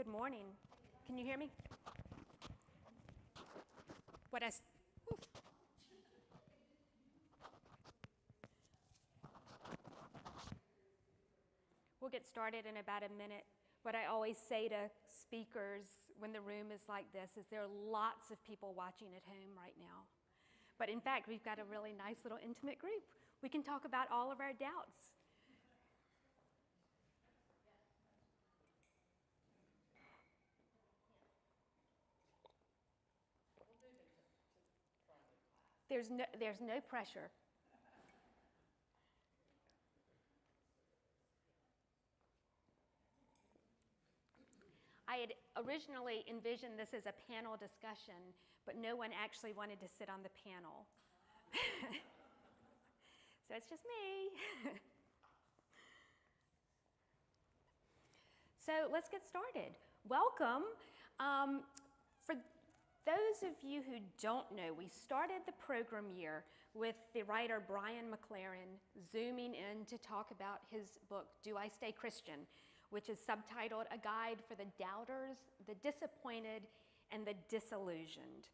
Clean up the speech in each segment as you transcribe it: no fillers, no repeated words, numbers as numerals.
Good morning. Can you hear me? We'll get started in about a minute. What I always say to speakers when the room is like this is there are lots of people watching at home right now. But in fact, we've got a really nice little intimate group. We can talk about all of our doubts. There's no pressure. I had originally envisioned this as a panel discussion, but no one actually wanted to sit on the panel. So it's just me. So let's get started. Welcome. For those of you who don't know, we started the program year with the writer Brian McLaren zooming in to talk about his book, Do I Stay Christian?, which is subtitled A Guide for the Doubters, the Disappointed, and the Disillusioned.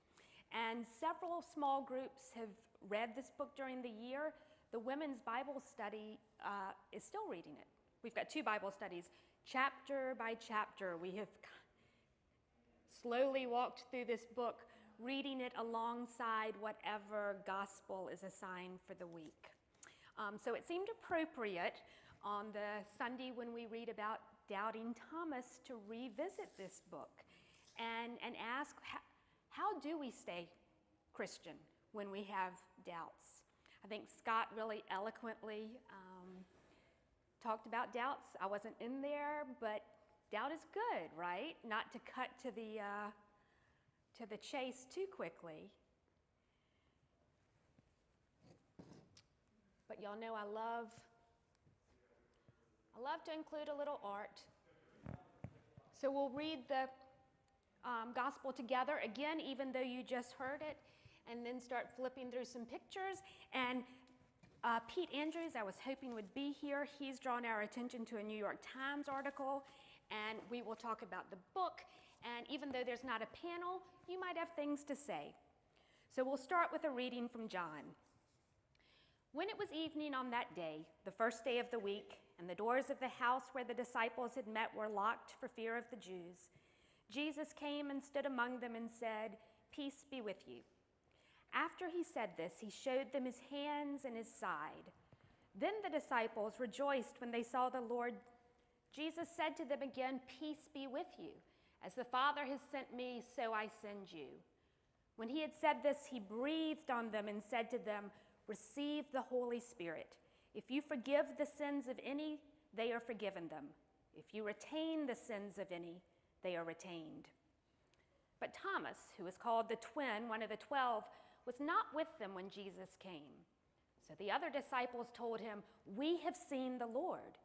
And several small groups have read this book during the year. The Women's Bible Study is still reading it. We've got 2 Bible studies. Chapter by chapter, we have slowly walked through this book, reading it alongside whatever gospel is assigned for the week. So it seemed appropriate on the Sunday when we read about doubting Thomas to revisit this book and ask, how do we stay Christian when we have doubts? I think Scott really eloquently talked about doubts. I wasn't in there, but doubt is good, right? Not to cut to the chase too quickly. But y'all know I love to include a little art. So we'll read the gospel together again, even though you just heard it, and then start flipping through some pictures. And Pete Andrews, I was hoping would be here. He's drawn our attention to a New York Times article, and we will talk about the book. And even though there's not a panel, you might have things to say. So we'll start with a reading from John. When it was evening on that day, the first day of the week, and the doors of the house where the disciples had met were locked for fear of the Jews, Jesus came and stood among them and said, "Peace be with you." After he said this, he showed them his hands and his side. Then the disciples rejoiced when they saw the Lord. Jesus said to them again, "Peace be with you. As the Father has sent me, so I send you." When he had said this, he breathed on them and said to them, "Receive the Holy Spirit. If you forgive the sins of any, they are forgiven them. If you retain the sins of any, they are retained." But Thomas, who was called the twin, one of the 12, was not with them when Jesus came. So the other disciples told him, "We have seen the Lord."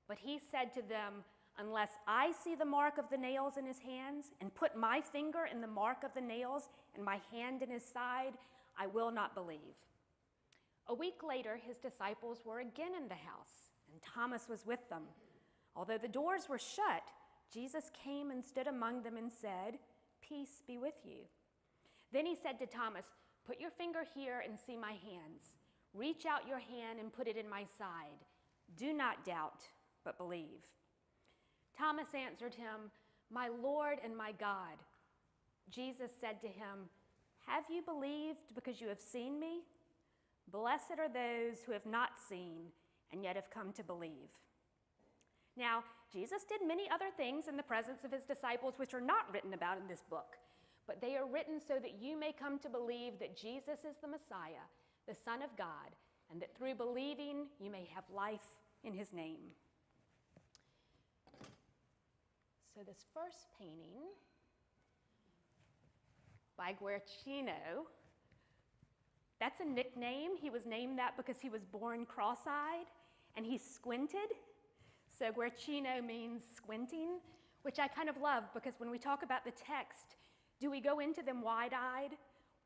But he said to them, "Unless I see the mark of the nails in his hands and put my finger in the mark of the nails and my hand in his side, I will not believe." A week later, his disciples were again in the house, and Thomas was with them. Although the doors were shut, Jesus came and stood among them and said, "Peace be with you." Then he said to Thomas, "Put your finger here and see my hands. Reach out your hand and put it in my side. Do not doubt, but believe." Thomas answered him, "My Lord and my God." Jesus said to him, "Have you believed because you have seen me? Blessed are those who have not seen and yet have come to believe." Now, Jesus did many other things in the presence of his disciples which are not written about in this book, but they are written so that you may come to believe that Jesus is the Messiah, the Son of God, and that through believing you may have life in his name. So this first painting by Guercino, that's a nickname. He was named that because he was born cross-eyed and he squinted. So Guercino means squinting, which I kind of love because when we talk about the text, do we go into them wide-eyed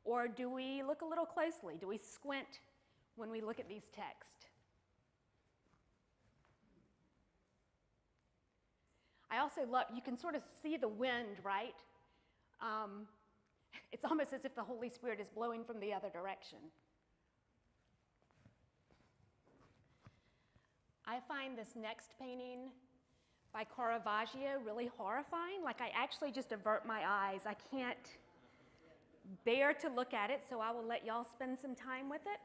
or do we look a little closely? Do we squint when we look at these texts? I also love, you can sort of see the wind, right? It's almost as if the Holy Spirit is blowing from the other direction. I find this next painting by Caravaggio really horrifying. Like, I actually just avert my eyes. I can't bear to look at it, so I will let y'all spend some time with it.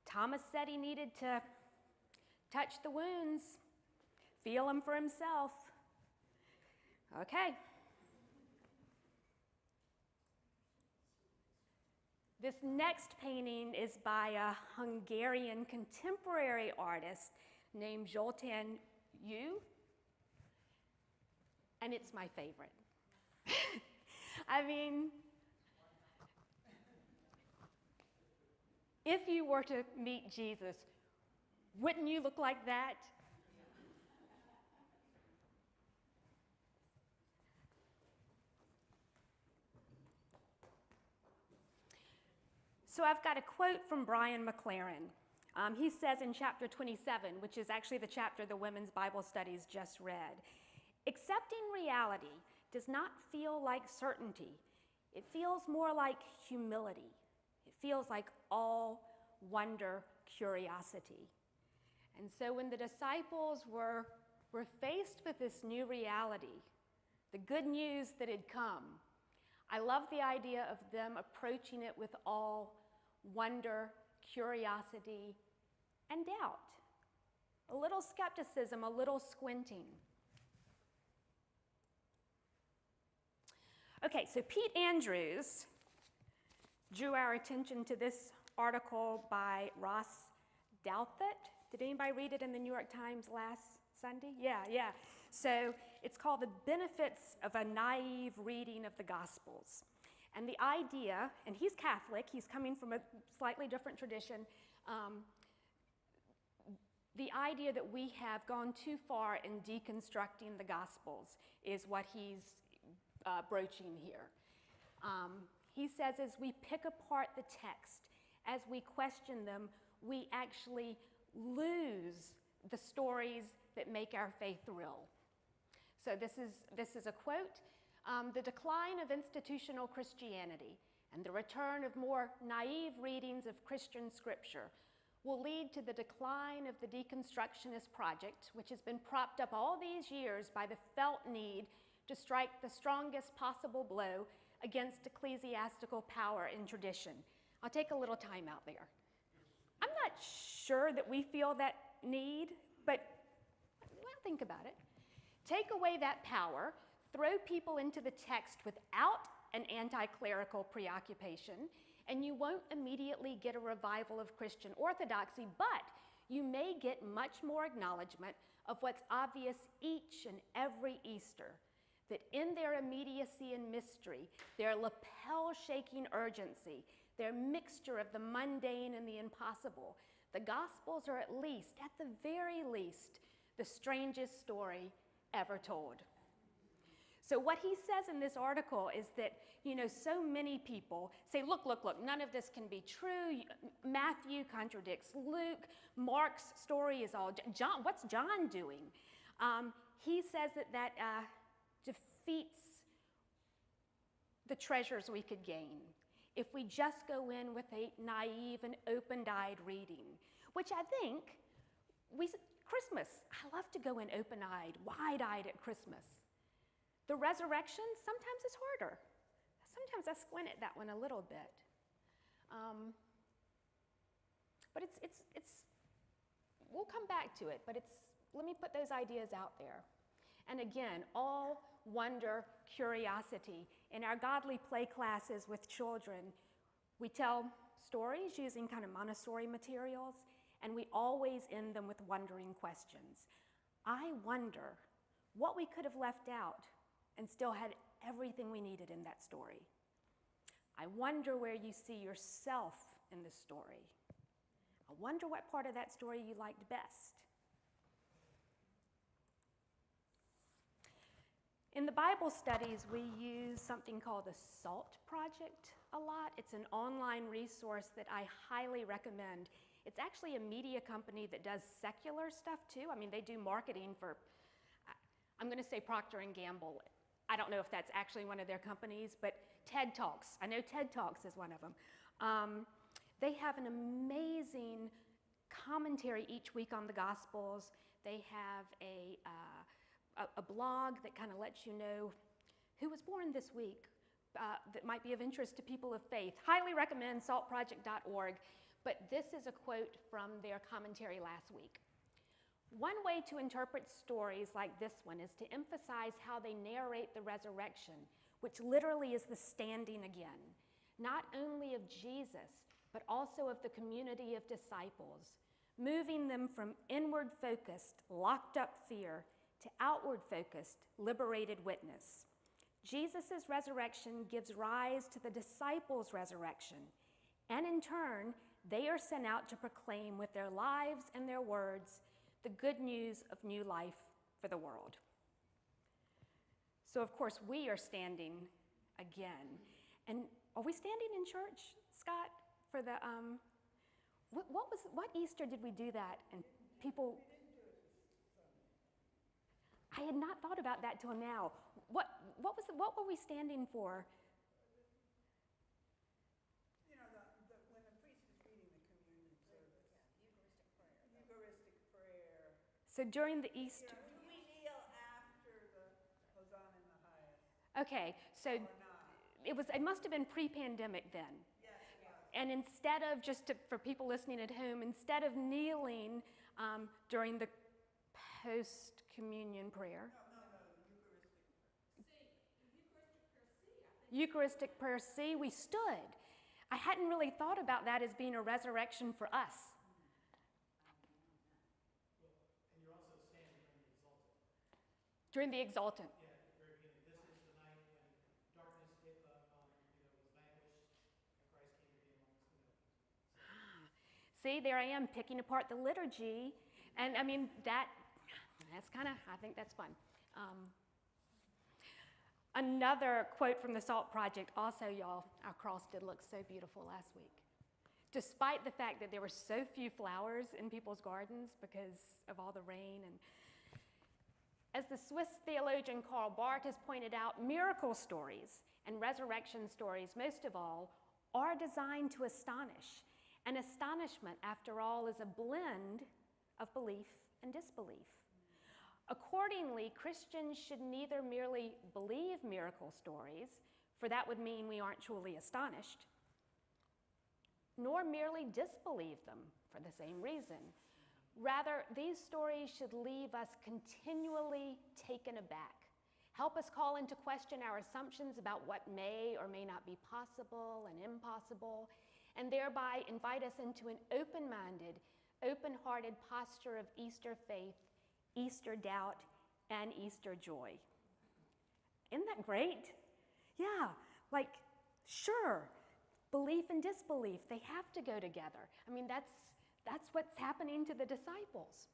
Thomas said he needed to touch the wounds, feel them for himself. Okay. This next painting is by a Hungarian contemporary artist named Zoltán Yu, and it's my favorite. I mean, if you were to meet Jesus, wouldn't you look like that? So I've got a quote from Brian McLaren. He says in chapter 27, which is actually the chapter the women's Bible studies just read, accepting reality does not feel like certainty. It feels more like humility. It feels like all wonder, curiosity. And so when the disciples were faced with this new reality, the good news that had come, I love the idea of them approaching it with all wonder, curiosity, and doubt. A little skepticism, a little squinting. Okay, so Pete Andrews drew our attention to this article by Ross Douthat. Did anybody read it in the New York Times last Sunday? Yeah. So it's called The Benefits of a Naive Reading of the Gospels. And the idea, and he's Catholic, he's coming from a slightly different tradition, the idea that we have gone too far in deconstructing the Gospels is what he's broaching here. He says as we pick apart the text, as we question them, we actually lose the stories that make our faith real. So this is a quote. The decline of institutional Christianity and the return of more naive readings of Christian scripture will lead to the decline of the deconstructionist project, which has been propped up all these years by the felt need to strike the strongest possible blow against ecclesiastical power and tradition. I'll take a little time out there. I'm not sure that we feel that need, but well, think about it. Take away that power, throw people into the text without an anti-clerical preoccupation, and you won't immediately get a revival of Christian orthodoxy, but you may get much more acknowledgement of what's obvious each and every Easter, that in their immediacy and mystery, their lapel-shaking urgency, their mixture of the mundane and the impossible, the Gospels are at the very least, the strangest story ever told. So what he says in this article is that, so many people say, look, none of this can be true. Matthew contradicts Luke. Mark's story is all John. What's John doing? He says that defeats the treasures we could gain if we just go in with a naive and open-eyed reading, which I think Christmas, I love to go in open-eyed, wide-eyed at Christmas. The resurrection, sometimes it's harder. Sometimes I squint at that one a little bit. But we'll come back to it, but let me put those ideas out there. And again, all wonder, curiosity. In our godly play classes with children, we tell stories using kind of Montessori materials, and we always end them with wondering questions. I wonder what we could have left out and still had everything we needed in that story. I wonder where you see yourself in the story. I wonder what part of that story you liked best. In the Bible studies, we use something called the SALT Project a lot. It's an online resource that I highly recommend. It's actually a media company that does secular stuff too. I mean, they do marketing for, I'm going to say Procter & Gamble. I don't know if that's actually one of their companies, but TED Talks. I know TED Talks is one of them. They have an amazing commentary each week on the Gospels. They have a blog that kind of lets you know who was born this week that might be of interest to people of faith. Highly recommend saltproject.org, but this is a quote from their commentary last week. One way to interpret stories like this one is to emphasize how they narrate the resurrection, which literally is the standing again, not only of Jesus, but also of the community of disciples, moving them from inward-focused, locked-up fear to outward-focused, liberated witness. Jesus' resurrection gives rise to the disciples' resurrection, and in turn, they are sent out to proclaim with their lives and their words the good news of new life for the world. So, of course, we are standing again. And are we standing in church, Scott, for the, what Easter did we do that? And people, I had not thought about that till now. What were we standing for? You know, when the priest is reading the communion service, Eucharistic prayer. So during the Easter. Do we kneel after the Hosanna in the highest? Okay, so it must have been pre-pandemic then. Yes, it was. And instead of, for people listening at home, instead of kneeling during the post-communion prayer. No, Eucharistic prayer C, we stood. I hadn't really thought about that as being a resurrection for us. Well, and you're also standing during the Exultant. During the Exultant. Yeah, at the very beginning. This is the night when darkness was vanquished and Christ came to be amongst the millions. See, there I am picking apart the liturgy. And I mean, that's kind of, I think that's fun. Another quote from the SALT Project, also, y'all, our cross did look so beautiful last week. Despite the fact that there were so few flowers in people's gardens because of all the rain. And as the Swiss theologian Karl Barth has pointed out, miracle stories and resurrection stories, most of all, are designed to astonish. And astonishment, after all, is a blend of belief and disbelief. Accordingly, Christians should neither merely believe miracle stories, for that would mean we aren't truly astonished, nor merely disbelieve them for the same reason. Rather, these stories should leave us continually taken aback, help us call into question our assumptions about what may or may not be possible and impossible, and thereby invite us into an open-minded, open-hearted posture of Easter faith, Easter doubt, and Easter joy. Isn't that great? Yeah, like, sure, belief and disbelief, they have to go together. I mean, that's what's happening to the disciples.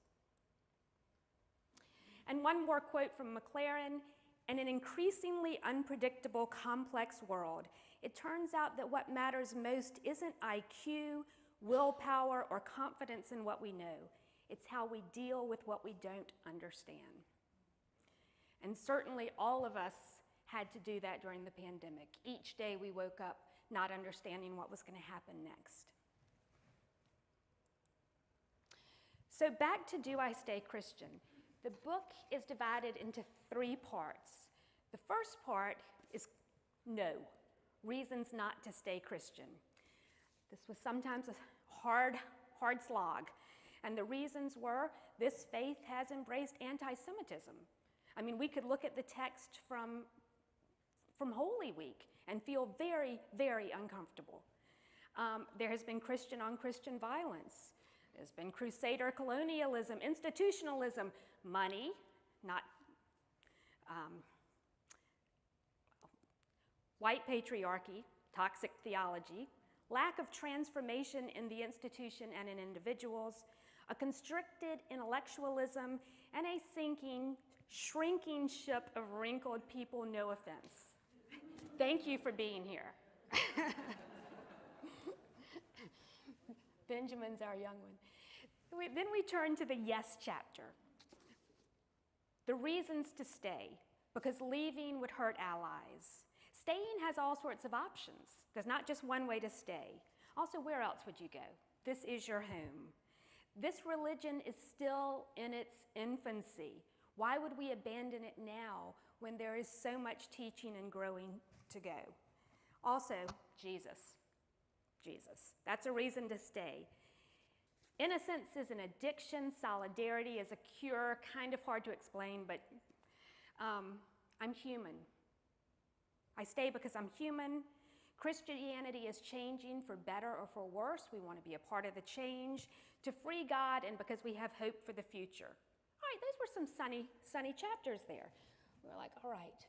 And one more quote from Maclaren: in an increasingly unpredictable, complex world, it turns out that what matters most isn't IQ, willpower, or confidence in what we know. It's how we deal with what we don't understand. And certainly all of us had to do that during the pandemic. Each day we woke up not understanding what was going to happen next. So back to Do I Stay Christian? The book is divided into 3 parts. The first part is no, reasons not to stay Christian. This was sometimes a hard slog. And the reasons were, this faith has embraced anti-Semitism. I mean, we could look at the text from Holy Week and feel very, very uncomfortable. There has been Christian-on-Christian violence. There's been crusader colonialism, institutionalism, money, not white patriarchy, toxic theology, lack of transformation in the institution and in individuals, a constricted intellectualism, and a sinking, shrinking ship of wrinkled people, no offense. Thank you for being here. Benjamin's our young one. Then we turn to the yes chapter. The reasons to stay, because leaving would hurt allies. Staying has all sorts of options. There's not just one way to stay. Also, where else would you go? This is your home. This religion is still in its infancy. Why would we abandon it now when there is so much teaching and growing to go? Also, Jesus. Jesus. That's a reason to stay. Innocence is an addiction. Solidarity is a cure. Kind of hard to explain, but I'm human. I stay because I'm human. Christianity is changing for better or for worse. We want to be a part of the change, to free God, and because we have hope for the future. All right, those were some sunny chapters there. We're like, all right.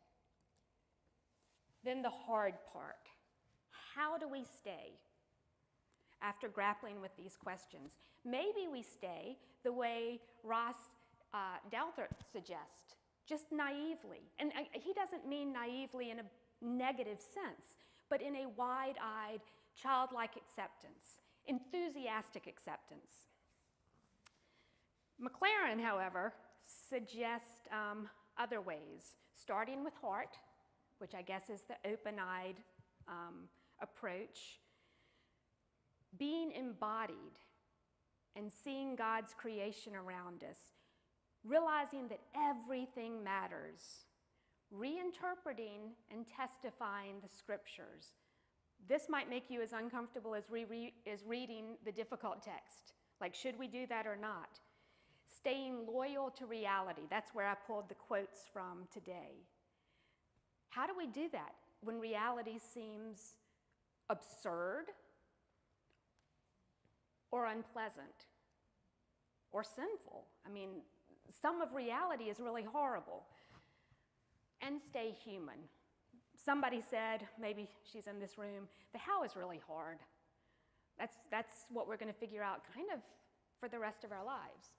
Then the hard part. How do we stay after grappling with these questions? Maybe we stay the way Ross Douthat suggests, just naively. And he doesn't mean naively in a negative sense, but in a wide-eyed, childlike acceptance, enthusiastic acceptance. McLaren, however, suggests other ways, starting with heart, which I guess is the open-eyed approach, being embodied and seeing God's creation around us, realizing that everything matters, reinterpreting and testifying the scriptures. This might make you as uncomfortable as reading the difficult text. Like, should we do that or not? Staying loyal to reality. That's where I pulled the quotes from today. How do we do that when reality seems absurd or unpleasant or sinful? I mean, some of reality is really horrible. And stay human. Somebody said, maybe she's in this room, the how is really hard. That's what we're going to figure out kind of for the rest of our lives.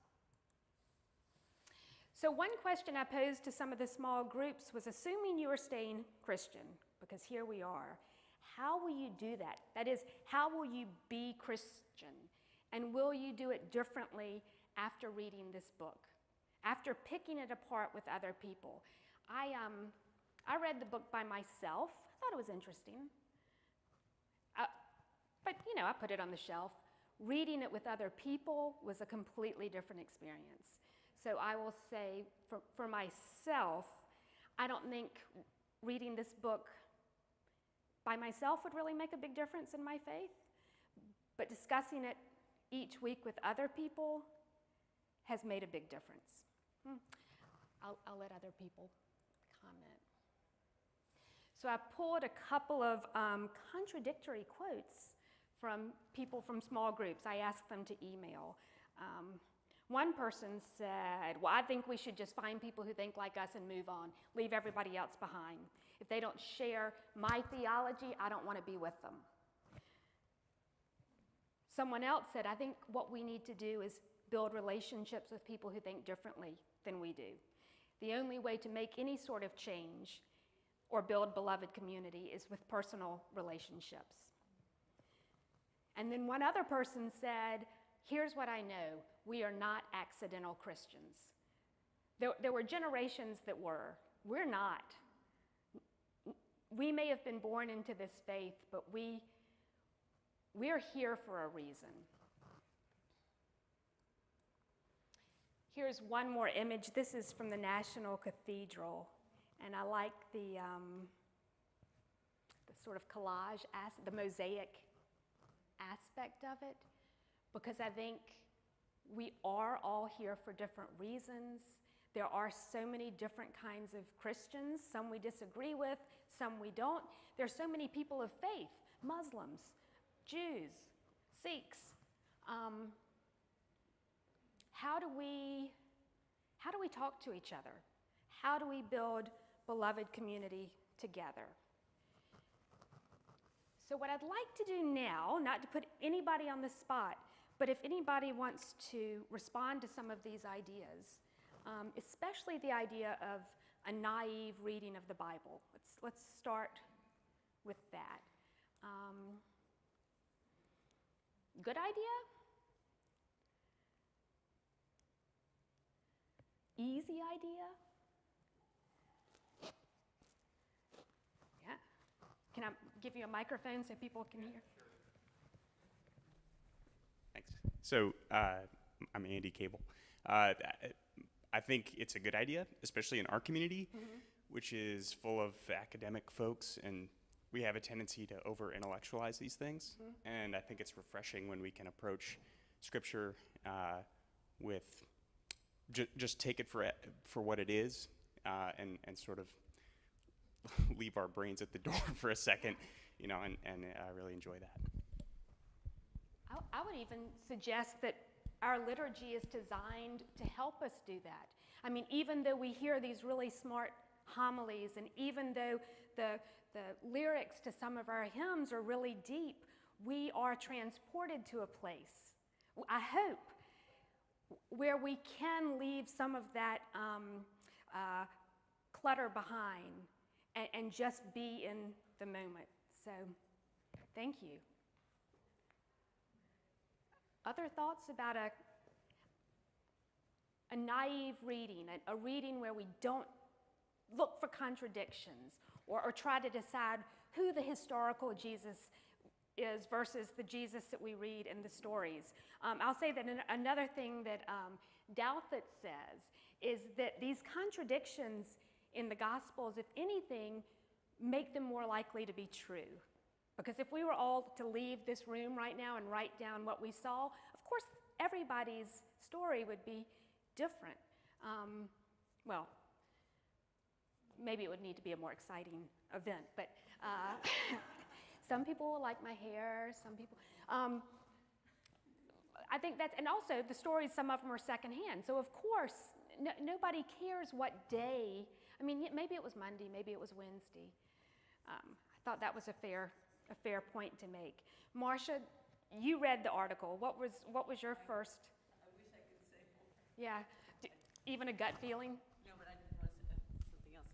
So one question I posed to some of the small groups was, assuming you are staying Christian, because here we are, how will you do that? That is, how will you be Christian? And will you do it differently after reading this book, after picking it apart with other people? I read the book by myself. I thought it was interesting. But, you know, I put it on the shelf. Reading it with other people was a completely different experience. So I will say, for myself, I don't think reading this book by myself would really make a big difference in my faith. But discussing it each week with other people has made a big difference. I'll let other people comment. So I pulled a couple of contradictory quotes from people from small groups. I asked them to email. One person said, well, I think we should just find people who think like us and move on, leave everybody else behind. If they don't share my theology, I don't want to be with them. Someone else said, I think what we need to do is build relationships with people who think differently than we do. The only way to make any sort of change or build beloved community is with personal relationships. And then one other person said, here's what I know, we are not accidental Christians. There were generations that were. We're not. We may have been born into this faith, but we're here for a reason. Here's one more image. This is from the National Cathedral, and I like the sort of collage, the mosaic aspect of it, because I think we are all here for different reasons. There are so many different kinds of Christians, some we disagree with, some we don't. There's so many people of faith, Muslims, Jews, Sikhs. How do we talk to each other? How do we build beloved community together? So what I'd like to do now, not to put anybody on the spot, but if anybody wants to respond to some of these ideas, especially the idea of a naive reading of the Bible. Let's start with that. Good idea? Easy idea? Yeah. Can I give you a microphone so people can hear? Thanks. So I'm Andy Cable. I think it's a good idea, especially in our community, which is full of academic folks, and we have a tendency to over-intellectualize these things. And I think it's refreshing when we can approach Scripture with just take it for what it is, and sort of leave our brains at the door for a second, and I really enjoy that. I would even suggest that our liturgy is designed to help us do that. I mean, even though we hear these really smart homilies, and even though the lyrics to some of our hymns are really deep, we are transported to a place, I hope, where we can leave some of that clutter behind and just be in the moment. So, thank you. Other thoughts about a naive reading, a reading where we don't look for contradictions or try to decide who the historical Jesus is versus the Jesus that we read in the stories. I'll say that another thing that Douthit says is that these contradictions in the Gospels, if anything, make them more likely to be true. Because if we were all to leave this room right now and write down what we saw, of course, everybody's story would be different. Well, maybe it would need to be a more exciting event, but some people will like my hair, some people. I think that's, and also the stories, some of them are secondhand. So of course, nobody cares what day. I mean, maybe it was Monday, maybe it was Wednesday. I thought that was a fair point to make. Marcia, you read the article. What was your first? I wish I could say more. Yeah, even a gut feeling? No, but I didn't want to say something else.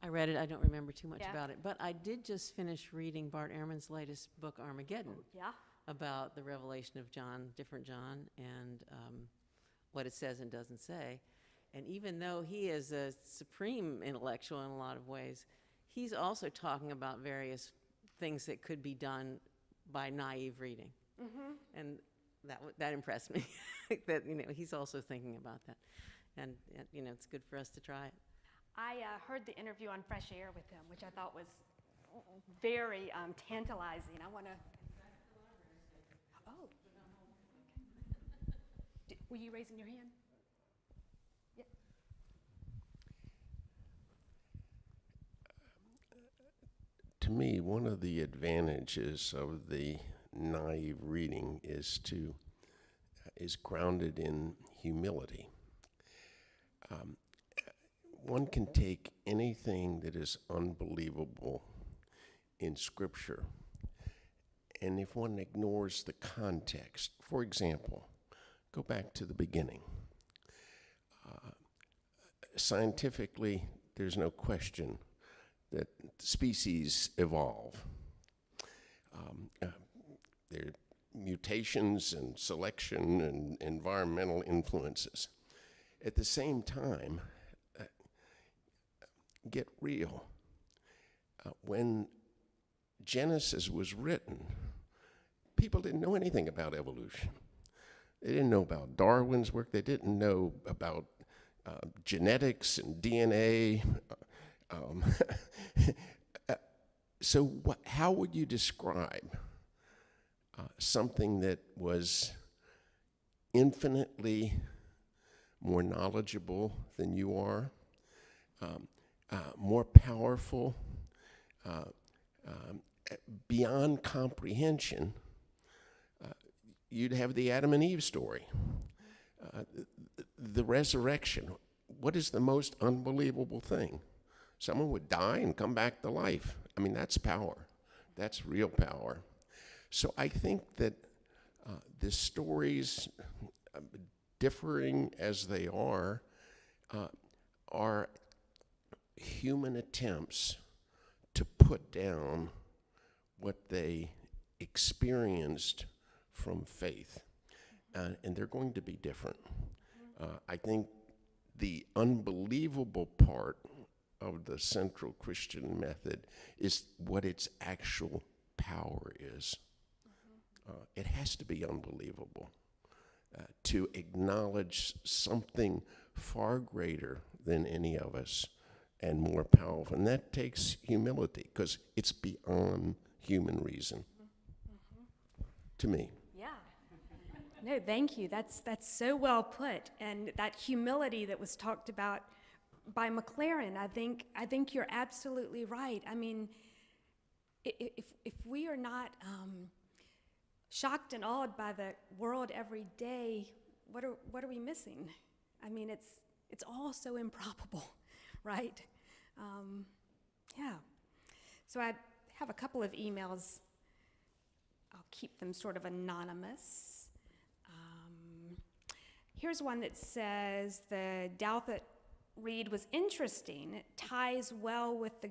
I read it. I don't remember too much about it, but I did just finish reading Bart Ehrman's latest book, Armageddon, Yeah. about the revelation of John, different John, and what it says and doesn't say. And even though he is a supreme intellectual in a lot of ways, he's also talking about various things that could be done by naive reading. And that impressed me, that he's also thinking about that. And it's good for us to try it. I heard the interview on Fresh Air with him, which I thought was very tantalizing. I want to. Oh. Were you raising your hand? Yeah. To me, one of the advantages of the naive reading is grounded in humility. One can take anything that is unbelievable in Scripture, and if one ignores the context, for example, go back to the beginning. Scientifically, there's no question that species evolve. There are mutations and selection and environmental influences. At the same time, get real. When Genesis was written, people didn't know anything about evolution. They didn't know about Darwin's work. They didn't know about genetics and DNA. So how would you describe something that was infinitely more knowledgeable than you are, more powerful, beyond comprehension? You'd have the Adam and Eve story. The resurrection. What is the most unbelievable thing? Someone would die and come back to life. I mean, that's power. That's real power. So I think that the stories, differing as they are human attempts to put down what they experienced from faith, and they're going to be different. I think the unbelievable part of the Central Christian Method is what its actual power is. It has to be unbelievable to acknowledge something far greater than any of us and more powerful. And that takes humility, because it's beyond human reason, to me. Yeah. No, thank you. That's so well put. And that humility that was talked about by McLaren, I think you're absolutely right. I mean, if we are not shocked and awed by the world every day, what are we missing? I mean, it's all so improbable, right? Yeah. So I have a couple of emails. I'll keep them sort of anonymous. Here's one that says the Douthit read was interesting. It ties well with the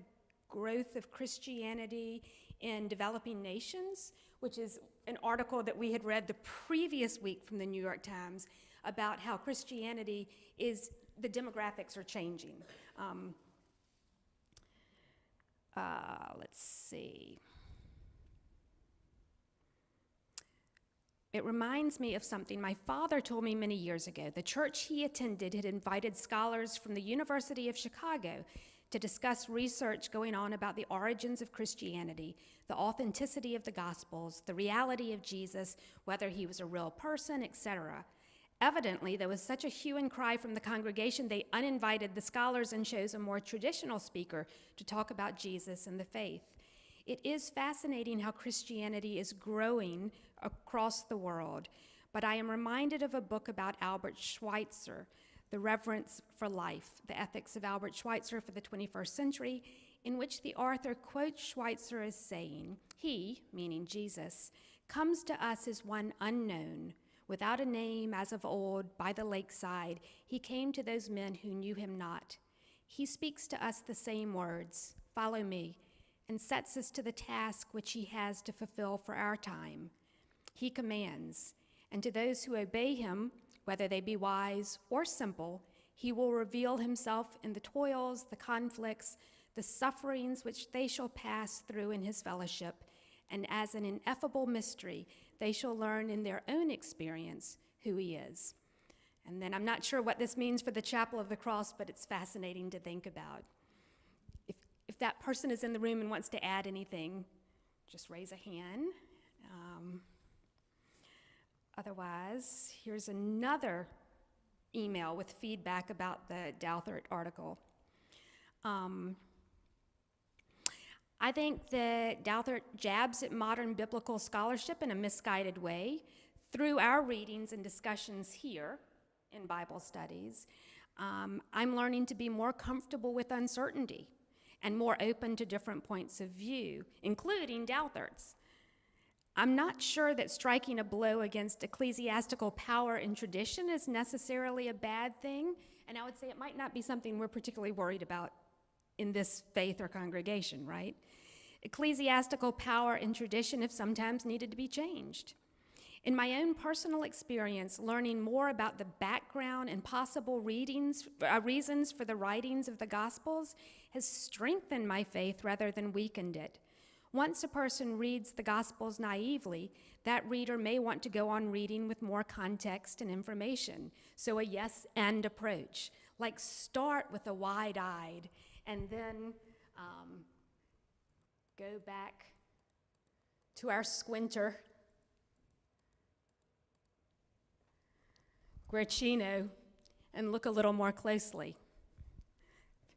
growth of Christianity in developing nations, which is an article that we had read the previous week from the New York Times about how Christianity is, the demographics are changing. Let's see. It reminds me of something my father told me many years ago. The church he attended had invited scholars from the University of Chicago to discuss research going on about the origins of Christianity, the authenticity of the Gospels, the reality of Jesus, whether he was a real person, etc. Evidently, there was such a hue and cry from the congregation, they uninvited the scholars and chose a more traditional speaker to talk about Jesus and the faith. It is fascinating how Christianity is growing across the world, but I am reminded of a book about Albert Schweitzer, The Reverence for Life, The Ethics of Albert Schweitzer for the 21st Century, in which the author quotes Schweitzer as saying, "He," meaning Jesus, "comes to us as one unknown, without a name as of old, by the lakeside. He came to those men who knew him not. He speaks to us the same words, 'Follow me,' and sets us to the task which he has to fulfill for our time. He commands, and to those who obey him, whether they be wise or simple, he will reveal himself in the toils, the conflicts, the sufferings which they shall pass through in his fellowship, and as an ineffable mystery, they shall learn in their own experience who he is." And then I'm not sure what this means for the Chapel of the Cross, but it's fascinating to think about. If that person is in the room and wants to add anything, just raise a hand. Otherwise, here's another email with feedback about the Douthit article. I think that Douthit jabs at modern biblical scholarship in a misguided way through our readings and discussions here in Bible studies. I'm learning to be more comfortable with uncertainty and more open to different points of view, including Douthit's. I'm not sure that striking a blow against ecclesiastical power and tradition is necessarily a bad thing, and I would say it might not be something we're particularly worried about in this faith or congregation, right? Ecclesiastical power and tradition have sometimes needed to be changed. In my own personal experience, learning more about the background and possible reasons for the writings of the Gospels has strengthened my faith rather than weakened it. Once a person reads the Gospels naively, that reader may want to go on reading with more context and information. So a yes and approach, like start with a wide-eyed and then go back to our squinter, Guercino, and look a little more closely.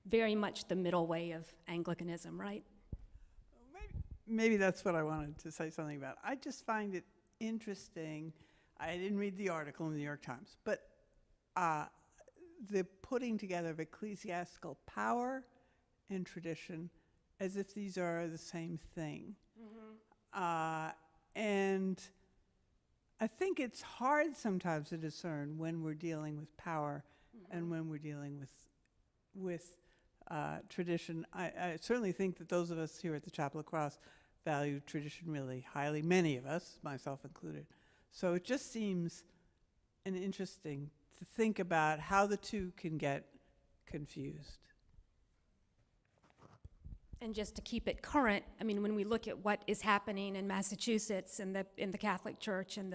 Very much the middle way of Anglicanism, right? Maybe that's what I wanted to say something about. I just find it interesting. I didn't read the article in the New York Times, but the putting together of ecclesiastical power and tradition as if these are the same thing. And I think it's hard sometimes to discern when we're dealing with power and when we're dealing with tradition. I certainly think that those of us here at the Chapel of the Cross value tradition really highly, many of us, myself included. So it just seems interesting to think about how the two can get confused. And just to keep it current, I mean, when we look at what is happening in Massachusetts and in the Catholic Church and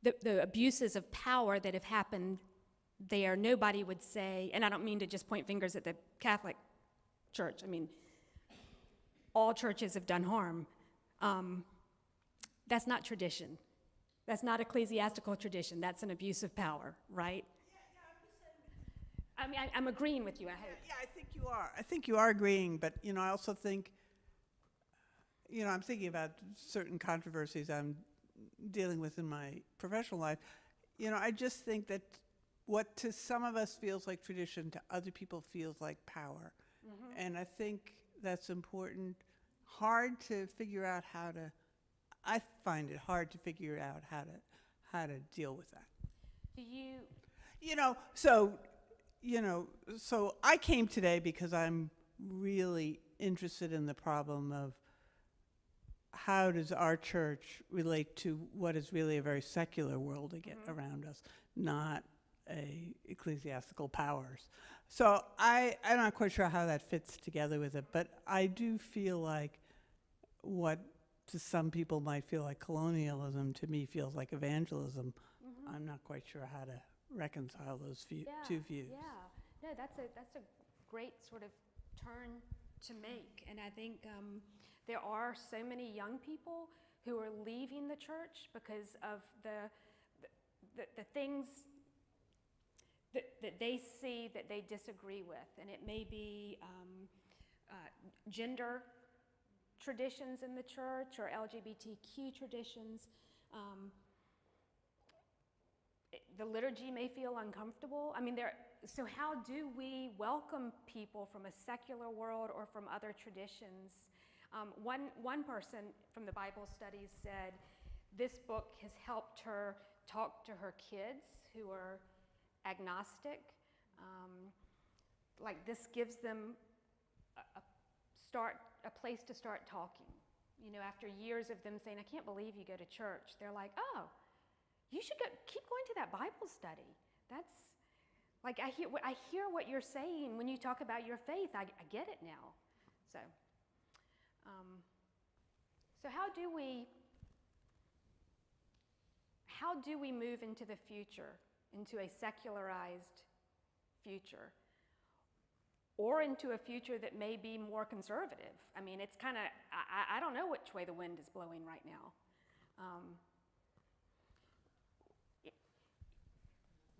the abuses of power that have happened there, nobody would say, and I don't mean to just point fingers at the Catholic Church, I mean, all churches have done harm. That's not tradition. That's not ecclesiastical tradition. That's an abuse of power, right? I mean, I'm agreeing with you, I hope. Yeah, I think you are. I think you are agreeing, but, I also think, I'm thinking about certain controversies I'm dealing with in my professional life. I just think that what to some of us feels like tradition, to other people feels like power. Mm-hmm. And I think that's important. Hard to figure out I find it hard to figure out how to deal with that. Do you? So I came today because I'm really interested in the problem of how does our church relate to what is really a very secular world around us, not a ecclesiastical powers. So I'm not quite sure how that fits together with it, but I do feel like what to some people might feel like colonialism, to me feels like evangelism. Mm-hmm. I'm not quite sure how to reconcile those two views. Yeah, no, that's a great sort of turn to make, and I think there are so many young people who are leaving the church because of the things that they see that they disagree with, and it may be gender traditions in the church or LGBTQ traditions. The liturgy may feel uncomfortable. I mean, so how do we welcome people from a secular world or from other traditions? One person from the Bible studies said this book has helped her talk to her kids who are agnostic. Like this gives them a place to start talking. After years of them saying, I can't believe you go to church, they're like, oh, you should keep going to that Bible study. That's, like, I hear what you're saying when you talk about your faith. I get it now. So how do we move into the future, into a secularized future, or into a future that may be more conservative? I mean, it's kind of, I don't know which way the wind is blowing right now.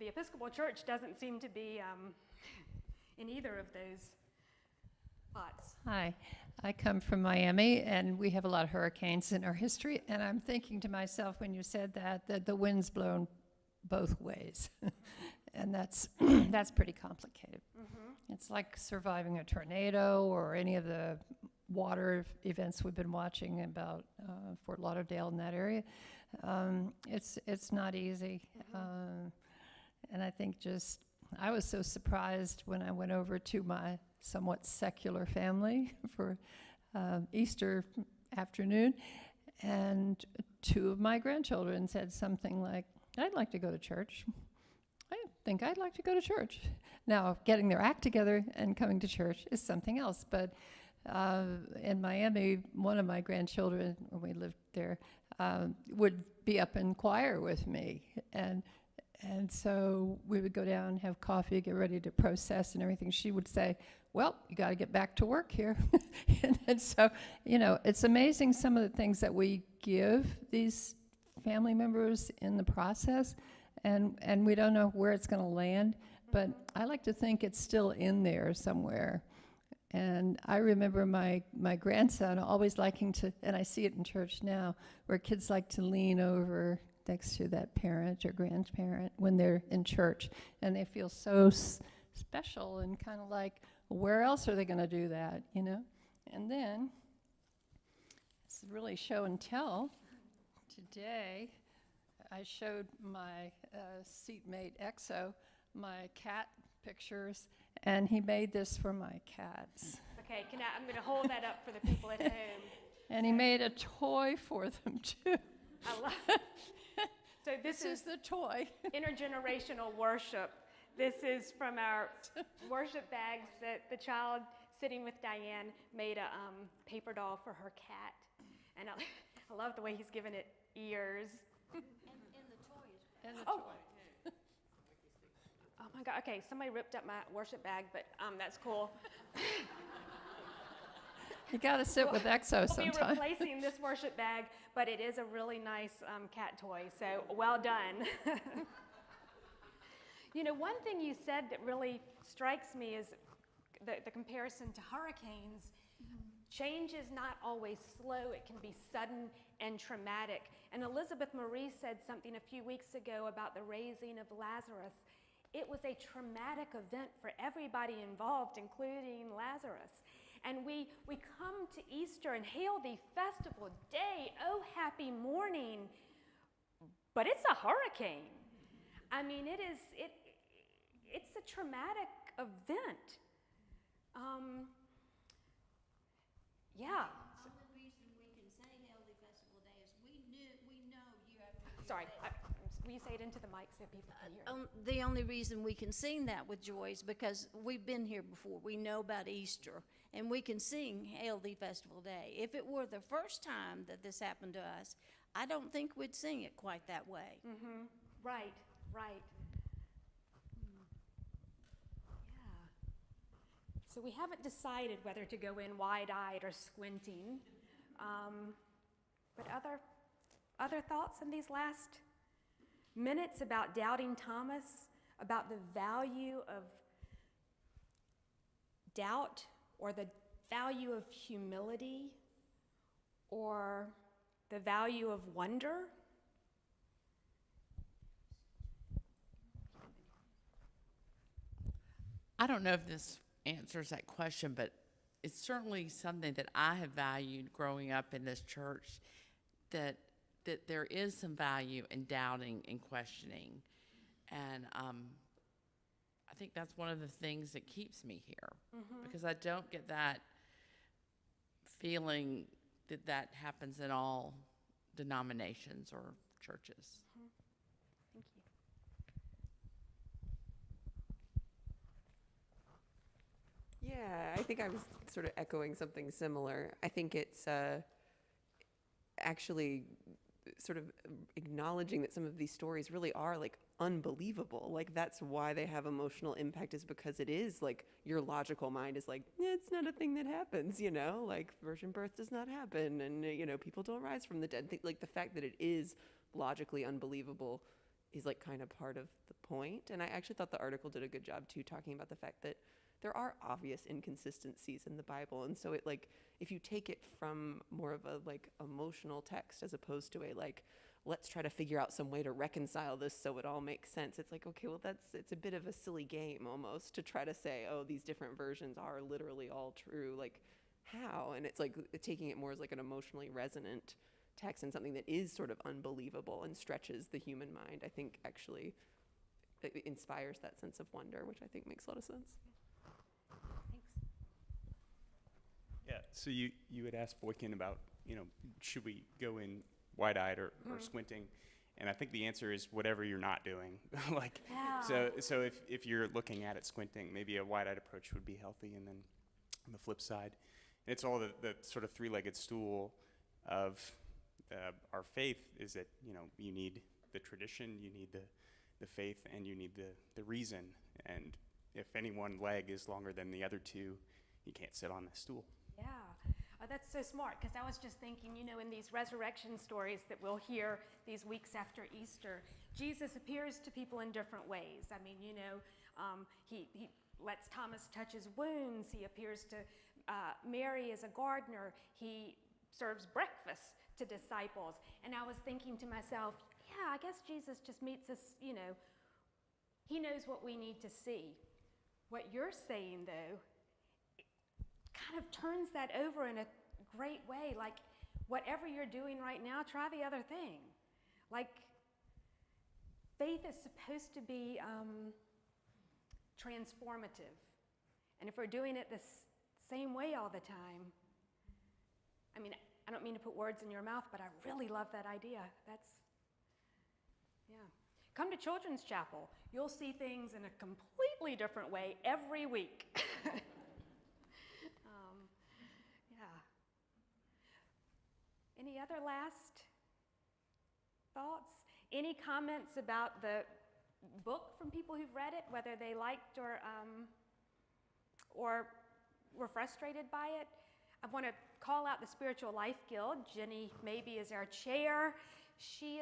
The Episcopal Church doesn't seem to be in either of those spots. Hi, I come from Miami, and we have a lot of hurricanes in our history, and I'm thinking to myself when you said that the wind's blown both ways, and that's pretty complicated. Mm-hmm. It's like surviving a tornado or any of the water events we've been watching about Fort Lauderdale in that area. It's not easy. Mm-hmm. And I think I was so surprised when I went over to my somewhat secular family for Easter afternoon, and two of my grandchildren said something like, I'd like to go to church. I think I'd like to go to church. Now, getting their act together and coming to church is something else, but in Miami, one of my grandchildren, when we lived there, would be up in choir with me, and so we would go down, have coffee, get ready to process and everything. She would say, well, you got to get back to work here. and so, it's amazing some of the things that we give these family members in the process, and we don't know where it's going to land, but I like to think it's still in there somewhere. And I remember my grandson always liking to, and I see it in church now, where kids like to lean over next to that parent or grandparent when they're in church, and they feel so special and kind of like, where else are they going to do that, And then, it's really show and tell. Today, I showed my seatmate EXO my cat pictures, and he made this for my cats. The Okay, I'm going to hold that up for the people at home. And he made a toy for them too. I love it. So this This is is the toy. intergenerational worship. This is from our worship bags that the child sitting with Diane made a paper doll for her cat. And I love the way he's given it ears. And the Oh. toy. Oh my God, okay, somebody ripped up my worship bag, but that's cool. You got to sit with Exo We'll be sometime. replacing this worship bag, but it is a really nice cat toy, so well done. You know, one thing you said that really strikes me is the comparison to hurricanes. Change is not always slow, it can be sudden and traumatic. And Elizabeth Marie said something a few weeks ago about the raising of Lazarus. It was a traumatic event for everybody involved, including Lazarus. And we come to Easter and hail the festival day, oh happy morning, but it's a hurricane. I mean, it's a traumatic event. Yeah. The only reason we can say Healthy Festival Day is we know year after year. Sorry, that- will you say it into the mic so people can hear it? The only reason we can sing that with joy is because we've been here before. We know about Easter, and we can sing Hail Thee Festival Day. If it were the first time that this happened to us, I don't think we'd sing it quite that way. Right, right. Yeah. So we haven't decided whether to go in wide-eyed or squinting. But other thoughts in these last minutes about doubting Thomas, about the value of doubt or the value of humility or the value of wonder? I don't know if this answers that question, but it's certainly something that I have valued growing up in this church, that there is some value in doubting and questioning. And I think that's one of the things that keeps me here, because I don't get that feeling that happens in all denominations or churches. Thank you. Yeah, I think I was sort of echoing something similar. I think it's actually sort of acknowledging that some of these stories really are like unbelievable. Like that's why they have emotional impact, is because it is like your logical mind is like, it's not a thing that happens, you know, like virgin birth does not happen, and you know, people don't rise from the dead. Like the fact that it is logically unbelievable is like kind of part of the point. And I actually thought the article did a good job too, talking about the fact that there are obvious inconsistencies in the Bible. And so it like, if you take it from more of a like emotional text as opposed to a like, let's try to figure out some way to reconcile this so it all makes sense. It's like, okay, well it's a bit of a silly game almost to try to say, oh, these different versions are literally all true. Like how? And it's like taking it more as like an emotionally resonant text and something that is sort of unbelievable and stretches the human mind, I think actually it inspires that sense of wonder, which I think makes a lot of sense. Thanks. Yeah, so you had asked Boykin about, you know, should we go in wide-eyed or squinting? And I think the answer is whatever you're not doing. Like, Yeah. so if you're looking at it squinting, maybe a wide-eyed approach would be healthy. And then on the flip side, and it's all the sort of three-legged stool of our faith is that, you know, you need the tradition, you need the faith, and you need the reason. And if any one leg is longer than the other two, you can't sit on the stool. Yeah, that's so smart, because I was just thinking, you know, in these resurrection stories that we'll hear these weeks after Easter, Jesus appears to people in different ways. I mean, you know, he lets Thomas touch his wounds. He appears to Mary as a gardener. He serves breakfast to disciples. And I was thinking to myself, yeah, I guess Jesus just meets us, you know, he knows what we need to see. What you're saying, though, kind of turns that over in a great way. Like, whatever you're doing right now, try the other thing. Like, faith is supposed to be transformative. And if we're doing it the same way all the time. I mean, I don't mean to put words in your mouth, but I really love that idea. Yeah. Come to Children's Chapel. You'll see things in a completely different way every week. Yeah. Any other last thoughts? Any comments about the book from people who've read it, whether they liked or were frustrated by it? I want to call out the Spiritual Life Guild. Jenny Maybe is our chair. She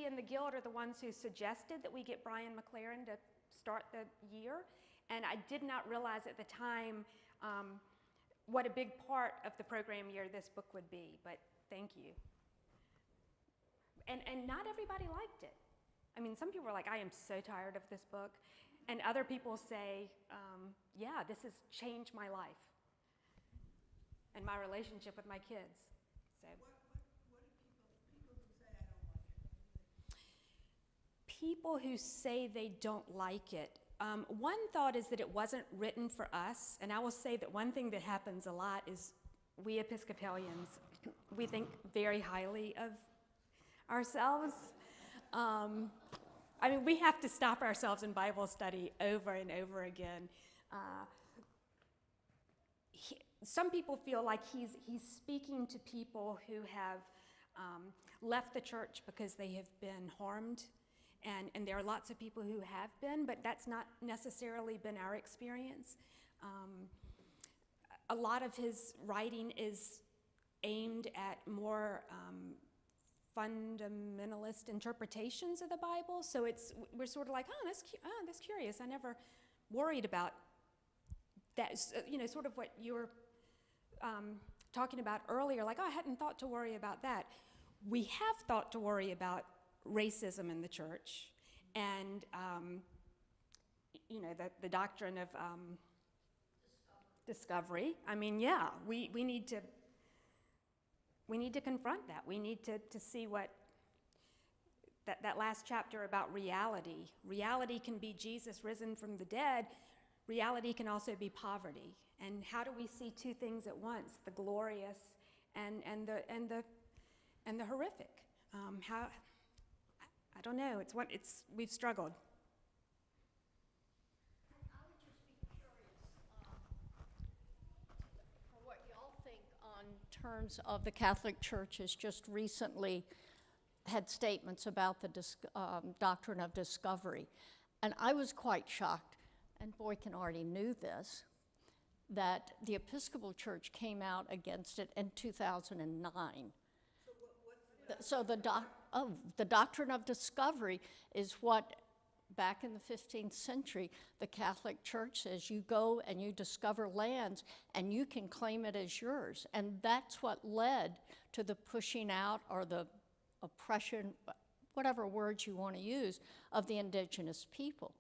and the guild are the ones who suggested that we get Brian McLaren to start the year. And I did not realize at the time what a big part of the program year this book would be, but thank you. And not everybody liked it. I mean, some people were like, I am so tired of this book. And other people say, yeah, this has changed my life and my relationship with my kids. So. What do People who say they don't like it. One thought is that it wasn't written for us, and I will say that one thing that happens a lot is we Episcopalians, we think very highly of ourselves. I mean, we have to stop ourselves in Bible study over and over again. Some people feel like he's speaking to people who have left the church because they have been harmed, and there are lots of people who have been, but that's not necessarily been our experience. A lot of his writing is aimed at more fundamentalist interpretations of the Bible, so we're sort of like, oh, that's curious. I never worried about that. You know, sort of what you were talking about earlier, like, oh, I hadn't thought to worry about that. We have thought to worry about racism in the church, and you know, the doctrine of discovery. I mean, yeah, we need to confront that. We need to see what that last chapter about reality. Reality can be Jesus risen from the dead. Reality can also be poverty. And how do we see two things at once? The glorious and the horrific. How? I don't know. We've struggled. I would just be curious for what y'all think on terms of the Catholic Church has just recently had statements about the doctrine of discovery. And I was quite shocked, and Boykin already knew this, that the Episcopal Church came out against it in 2009. So the doctrine of discovery is what, back in the 15th century, the Catholic Church says you go and you discover lands and you can claim it as yours. And that's what led to the pushing out or the oppression, whatever words you want to use, of the indigenous people.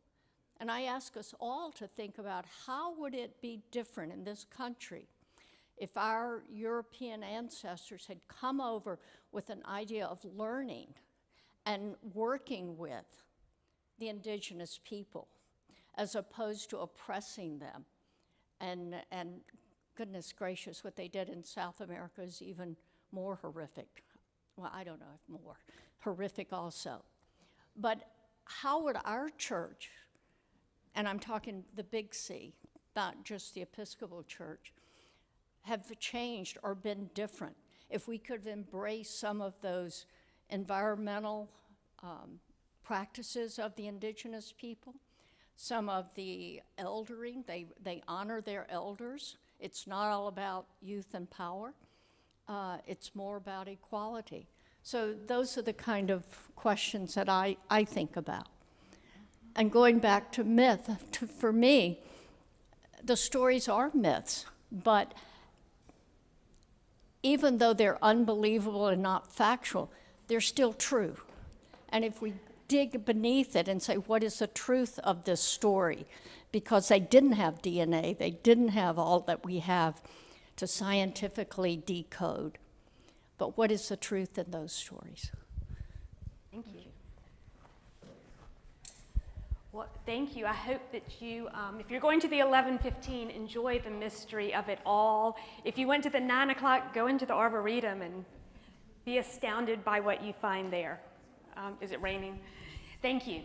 And I ask us all to think about how would it be different in this country if our European ancestors had come over with an idea of learning and working with the indigenous people as opposed to oppressing them. And goodness gracious, what they did in South America is even more horrific. Well, I don't know if more, horrific also. But how would our church, and I'm talking the big C, not just the Episcopal Church, have changed or been different if we could embrace some of those environmental practices of the indigenous people, some of the eldering, they honor their elders. It's not all about youth and power. It's more about equality. So those are the kind of questions that I think about. And going back to myth, for me, the stories are myths, but even though they're unbelievable and not factual, they're still true. And if we dig beneath it and say, what is the truth of this story? Because they didn't have DNA, they didn't have all that we have to scientifically decode. But what is the truth in those stories? Thank you. Well, thank you. I hope that you, if you're going to the 11:15, enjoy the mystery of it all. If you went to the 9 o'clock, go into the Arboretum and be astounded by what you find there. Is it raining? Thank you.